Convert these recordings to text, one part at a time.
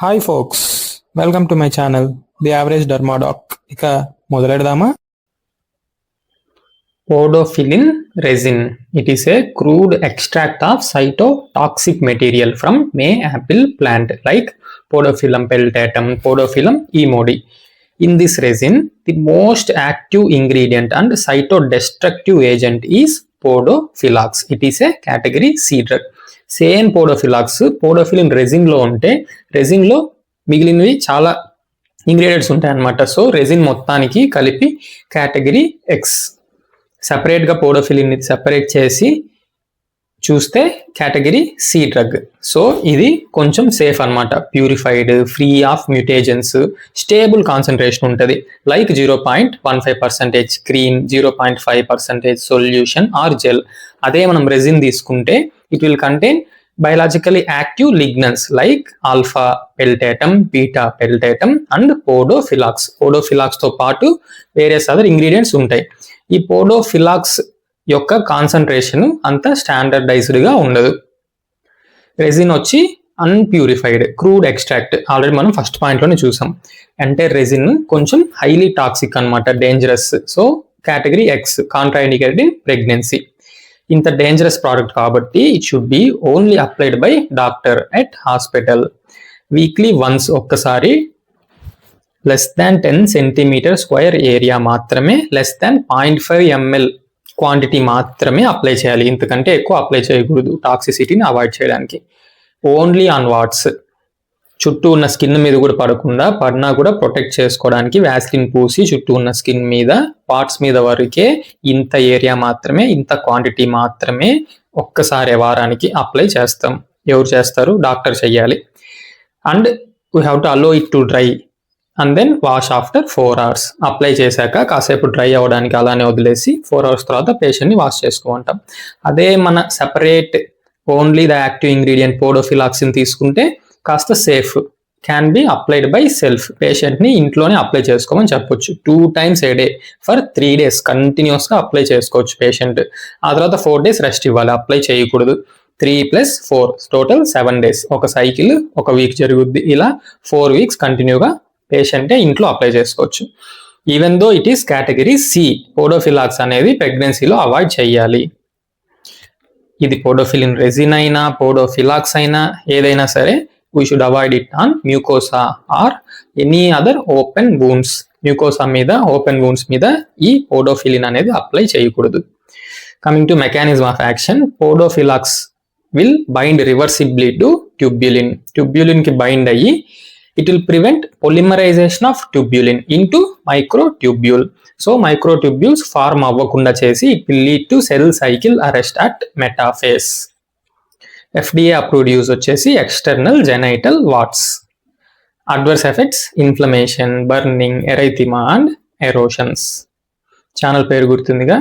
Hi folks, welcome to my channel the average dermadoc. ఇక మొదలెడదామా? Podophyllin resin. It is a crude extract of cytotoxic material from mayapple plant like Podophyllum peltatum, Podophyllum emodi. In this resin, the most active ingredient and cytodestructive agent is Podophyllax. It is a category C drug. Same podophyllin resin లో ఉంటే resin లో మిగిలినవి చాలా ingredients ఉంటాయి అన్నమాట. So resin మొత్తానికి కలిపి category X. Separate గా పోడోఫిలిన్ ని సెపరేట్ చేసి చూస్తే కేటగిరీ సి డ్రగ్. సో ఇది కొంచెం సేఫ్ అన్నమాట. Purified, free of mutagens, stable concentration ఉంటుంది. Like 0.15% cream, 0.5% solution or gel. అదే మనం రెజిన్ తీసుకుంటే it will contain biologically active lignans like alpha peltatum, beta peltatum and podophyllax. Podophyllax తో పాటు various other ingredients ఉంటాయి. ఈ పోడోఫిలాక్స్ యొక్క కాన్సన్ట్రేషన్ అంత స్టాండర్డైజ్డ్ గా ఉండదు. రెజిన్ వచ్చి అన్ప్యూరిఫైడ్ క్రూడ్ ఎక్స్ట్రాక్ట్. ఆల్రెడీ మనం ఫస్ట్ పాయింట్ లోనే చూసాం. అంటే రెజిన్ కొంచెం హైలీ టాక్సిక్ అన్నమాట, dangerous. So category X, contraindicated in pregnancy. ఇంత డేంజరస్ ప్రోడక్ట్ కాబట్టి it should be only applied by doctor at hospital. Weekly once ఒక్కసారి less than 10 centimetre square area మాత్రమే, లెస్ దాన్ 0.5 ml క్వాంటిటీ మాత్రమే apply చేయాలి. ఇంతకంటే ఎక్కువ apply చేయకూడదు టాక్సిసిటీని అవాయిడ్ చేయడానికి. ఓన్లీ ఆన్ వాట్స్, చుట్టూ ఉన్న స్కిన్ మీద కూడా పడకుండా, పడినా కూడా ప్రొటెక్ట్ చేసుకోవడానికి వ్యాస్లిన్ పూసి చుట్టూ ఉన్న స్కిన్ మీద, పార్ట్స్ మీద వరకే ఇంత ఏరియా మాత్రమే, ఇంత క్వాంటిటీ మాత్రమే ఒక్కసారి వారానికి అప్లై చేస్తాం. ఎవరు చేస్తారు? డాక్టర్ చెయ్యాలి. And we have to allow it to dry and then wash after 4 hours. Apply చేశాక కాసేపు డ్రై అవ్వడానికి అలానే వదిలేసి 4 hours తర్వాత పేషెంట్ని వాష్ చేసుకోమంటాం. అదే మన separate only the active ingredient podofilox తీసుకుంటే కాస్త safe. Can be applied by self. పేషెంట్ని ఇంట్లోనే అప్లై చేసుకోమని చెప్పొచ్చు. 2 times a day for 3 days కంటిన్యూస్గా అప్లై చేసుకోవచ్చు పేషెంట్. ఆ తర్వాత 4 days రెస్ట్ ఇవ్వాలి, అప్లై చేయకూడదు. 3 + 4 టోటల్ 7 days. ఒక సైకిల్ ఒక వీక్ జరుగుద్ది. ఇలా 4 weeks కంటిన్యూగా పేషెంటే ఇంట్లో అప్లై చేసుకోవచ్చు. Even though it is category C, podofilox అనేది ప్రెగ్నెన్సీలో అవాయిడ్ చేయాలి. ఇది పోడోఫిలిన్ రెజిన్ అయినా పోడోఫిలాక్స్ అయినా ఏదైనా సరే we should avoid it on mucosa or any other open wounds. Mucosa మీద, ఓపెన్ wounds మీద ఈ పోడోఫిలిన్ అనేది అప్లై చేయకూడదు. Coming to mechanism of action, podofilox will bind reversibly to tubulin. Tubulin కి బైండ్ అయ్యి it will prevent polymerisation of tubulin into microtubule. So microtubules form అవ్వకుండా చేసి it will lead to cell cycle arrest at metaphase. FDA approved use వచ్చేసి external genital warts. Adverse effects inflammation, burning, erythema and erosions. Channel పేరు గుర్తుందిగా,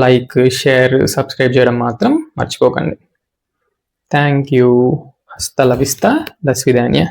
like, share, subscribe చేయడం మాత్రం మర్చిపోకండి. Thank you. హస్త లవిస్తా, దస్విదాన్య.